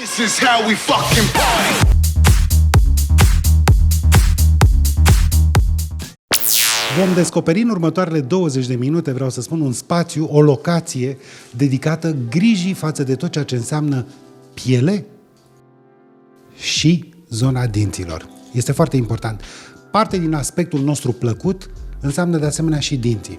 This is how we fucking party. Vom descoperi în următoarele 20 de minute, vreau să spun, un spațiu, o locație dedicată grijii față de tot ceea ce înseamnă piele și zona dinților. Este foarte important. Parte din aspectul nostru plăcut înseamnă de asemenea și dinții.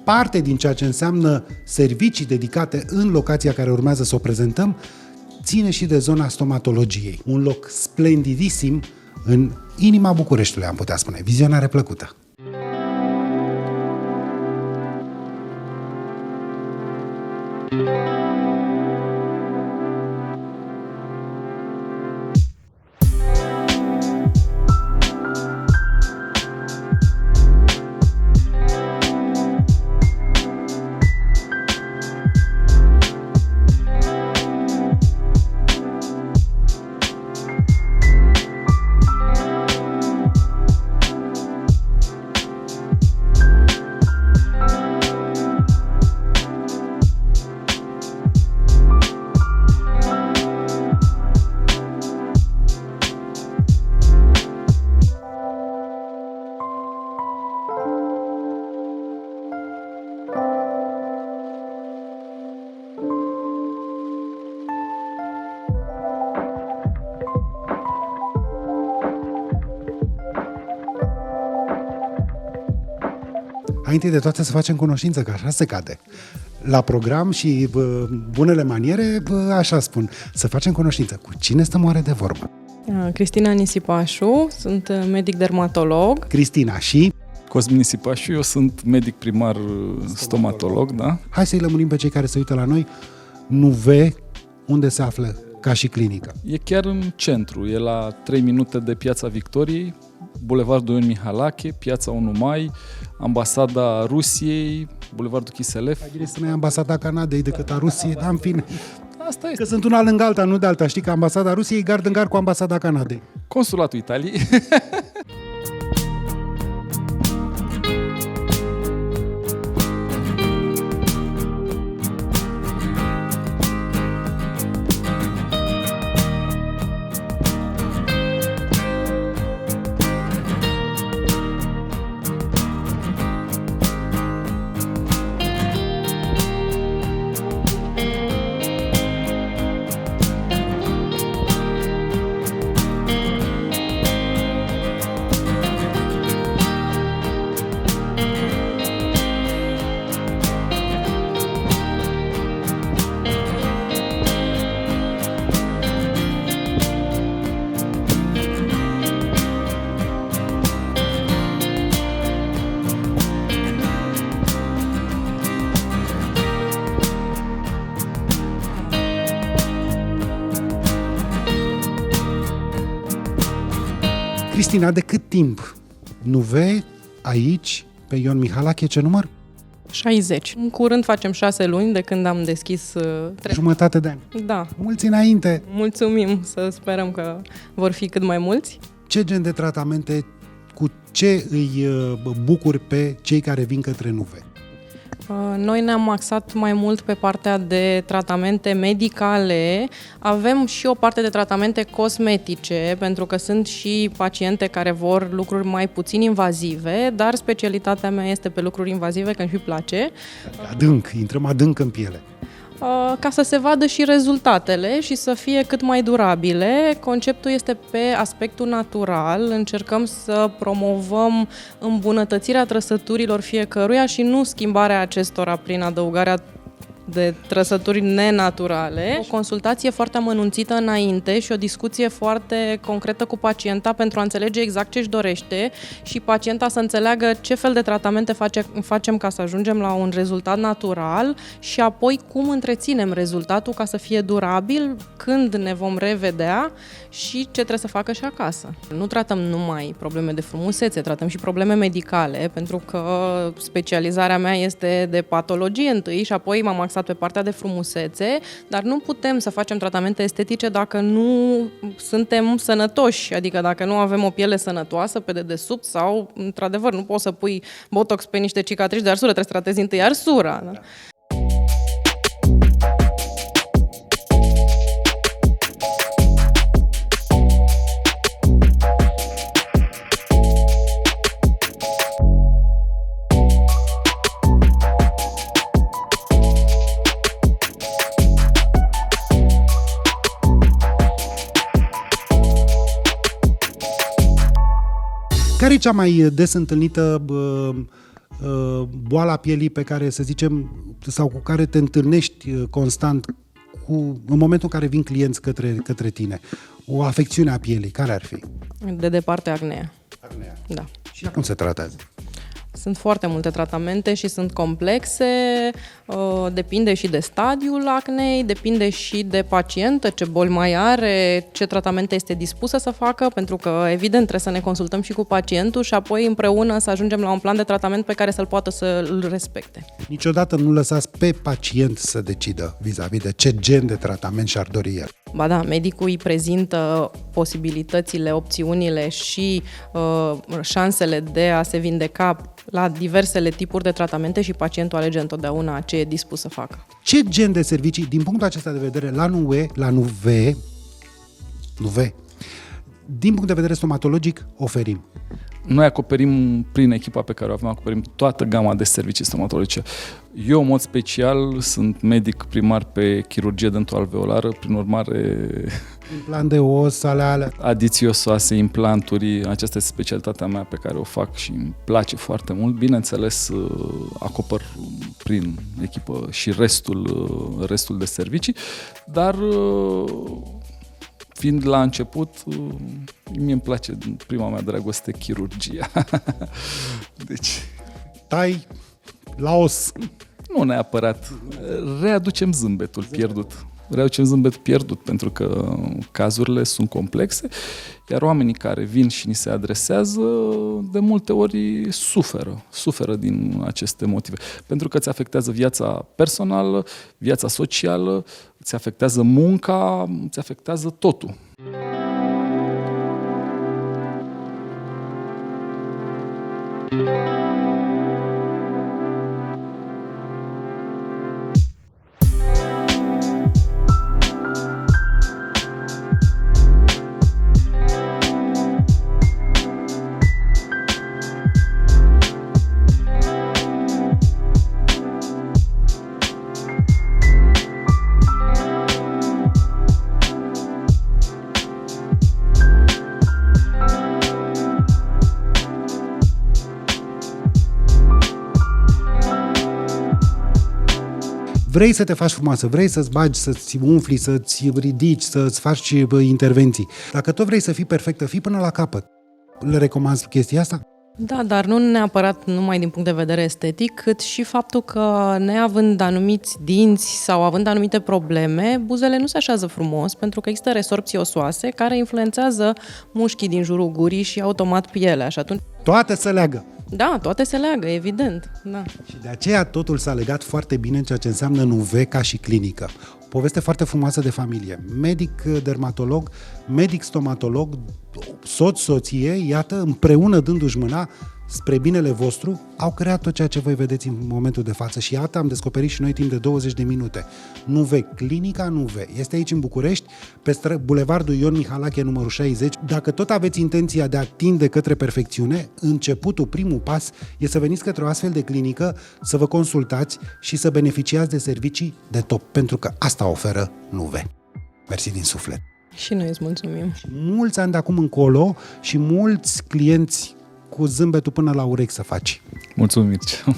Parte din ceea ce înseamnă servicii dedicate în locația care urmează să o prezentăm ține și de zona stomatologiei. Un loc splendidisim în inima Bucureștiului, am putea spune. Vizionare plăcută! Înainte de toate să facem cunoștință, că așa se cade. La program și bunele maniere, așa spun, să facem cunoștință. Cu cine stăm oare de vorbă? Cristina Nisipașu, sunt medic dermatolog. Cristina și? Cosmin Nisipașu, eu sunt medic primar stomatolog, da? Hai să-i lămurim pe cei care se uită la noi. Nuve, unde se află ca și clinică? E chiar în centru, e la 3 minute de Piața Victoriei, Bulevardul Ion Mihalache, Piața 1 Mai, Ambasada Rusiei, Bulevardul Chiselev. Mai bine să ne Ambasada Canadei decât a Rusiei, dar în fine. Asta este. Că sunt una lângă alta, nu de alta. Știi că Ambasada Rusiei e gard în gard cu Ambasada Canadei. Consulatul Italiei. Cristina, de cât timp Nuve aici, pe Ion Mihalache, ce număr? 60. În curând facem 6 luni de când am deschis... Jumătate de ani. Da. Mulți înainte. Mulțumim, să sperăm că vor fi cât mai mulți. Ce gen de tratamente, cu ce îi bucuri pe cei care vin către Nuve? Noi ne-am axat mai mult pe partea de tratamente medicale. Avem și o parte de tratamente cosmetice, pentru că sunt și paciente care vor lucruri mai puțin invazive, dar specialitatea mea este pe lucruri invazive, că îmi și place. Adânc, intrăm adânc în piele. Ca să se vadă și rezultatele și să fie cât mai durabile. Conceptul este pe aspectul natural, încercăm să promovăm îmbunătățirea trăsăturilor fiecăruia și nu schimbarea acestora prin adăugarea de trăsături nenaturale. O consultație foarte amănunțită înainte și o discuție foarte concretă cu pacienta pentru a înțelege exact ce își dorește și pacienta să înțeleagă ce fel de tratamente facem ca să ajungem la un rezultat natural și apoi cum întreținem rezultatul ca să fie durabil, când ne vom revedea și ce trebuie să facă și acasă. Nu tratăm numai probleme de frumusețe, tratăm și probleme medicale, pentru că specializarea mea este de patologie întâi și apoi m-am axat pe partea de frumusețe, dar nu putem să facem tratamente estetice dacă nu suntem sănătoși, adică dacă nu avem o piele sănătoasă pe dedesubt sau, într-adevăr, nu poți să pui botox pe niște cicatrici de arsură, trebuie să tratezi întâi arsura. Da? Care e cea mai des întâlnită boala pielii pe care, să zicem, sau cu care te întâlnești constant în momentul în care vin clienți către tine? O afecțiune a pielii, care ar fi? De departe, acnea. Acnea. Da. Și cum se tratează? Sunt foarte multe tratamente și sunt complexe, depinde și de stadiul acnei, depinde și de pacientă, ce boli mai are, ce tratamente este dispusă să facă, pentru că, evident, trebuie să ne consultăm și cu pacientul și apoi împreună să ajungem la un plan de tratament pe care să-l poată să-l respecte. Niciodată nu lăsați pe pacient să decidă vis-a-vis de ce gen de tratament și-ar dori el. Ba da, medicul îi prezintă posibilitățile, opțiunile și șansele de a se vindeca la diversele tipuri de tratamente și pacientul alege întotdeauna ce e dispus să facă. Ce gen de servicii, din punctul acesta de vedere, la NUVE, din punct de vedere stomatologic, oferim? Noi acoperim, prin echipa pe care o avem, acoperim toată gama de servicii stomatologice. Eu, în mod special, sunt medic primar pe chirurgie dentoalveolară, prin urmare... Implant de os, alea. Adițiosoase, implanturi, aceasta este specialitatea mea pe care o fac și îmi place foarte mult. Bineînțeles, acopăr prin echipă și restul de servicii, dar... Fiind la început, mie îmi place, prima mea dragoste, chirurgia. Deci... Tai la os. Nu neapărat. Readucem zâmbetul pierdut, pentru că cazurile sunt complexe, iar oamenii care vin și ni se adresează, de multe ori suferă din aceste motive. Pentru că îți afectează viața personală, viața socială, îți afectează munca, îți afectează totul. Vrei să te faci frumoasă, vrei să-ți bagi, să-ți umfli, să-ți ridici, să-ți faci intervenții. Dacă tot vrei să fii perfectă, fii până la capăt. Le recomanzi chestia asta? Da, dar nu neapărat numai din punct de vedere estetic, cât și faptul că neavând anumiți dinți sau având anumite probleme, buzele nu se așează frumos, pentru că există resorpții osoase care influențează mușchii din jurul gurii și automat pielea. Și atunci... Toate se leagă. Da, toate se leagă, evident. Da. Și de aceea totul s-a legat foarte bine în ceea ce înseamnă NUVE ca și clinică. O poveste foarte frumoasă de familie. Medic dermatolog, medic stomatolog, soție, iată, împreună dându-și mâna spre binele vostru, au creat tot ceea ce voi vedeți în momentul de față. Și iată, am descoperit și noi timp de 20 de minute. NUVE, clinica NUVE. Este aici în București, pe bulevardul Ion Mihalache, numărul 60. Dacă tot aveți intenția de a tinde către perfecțiune, începutul, primul pas, e să veniți către o astfel de clinică, să vă consultați și să beneficiați de servicii de top, pentru că asta oferă NUVE. Mersi din suflet. Și noi îți mulțumim. Mulți ani de acum încolo și mulți clienți cu zâmbetul până la urechi să faci. Mulțumim, Mircea.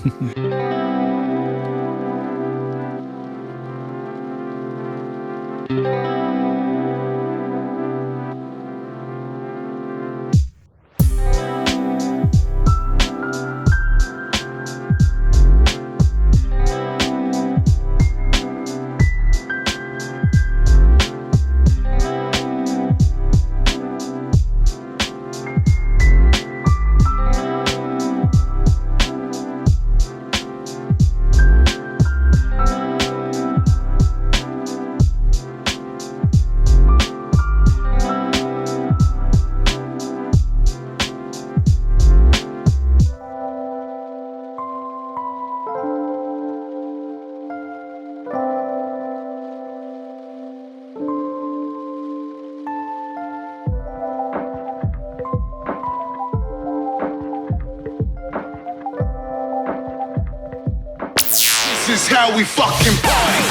This is how we fucking party.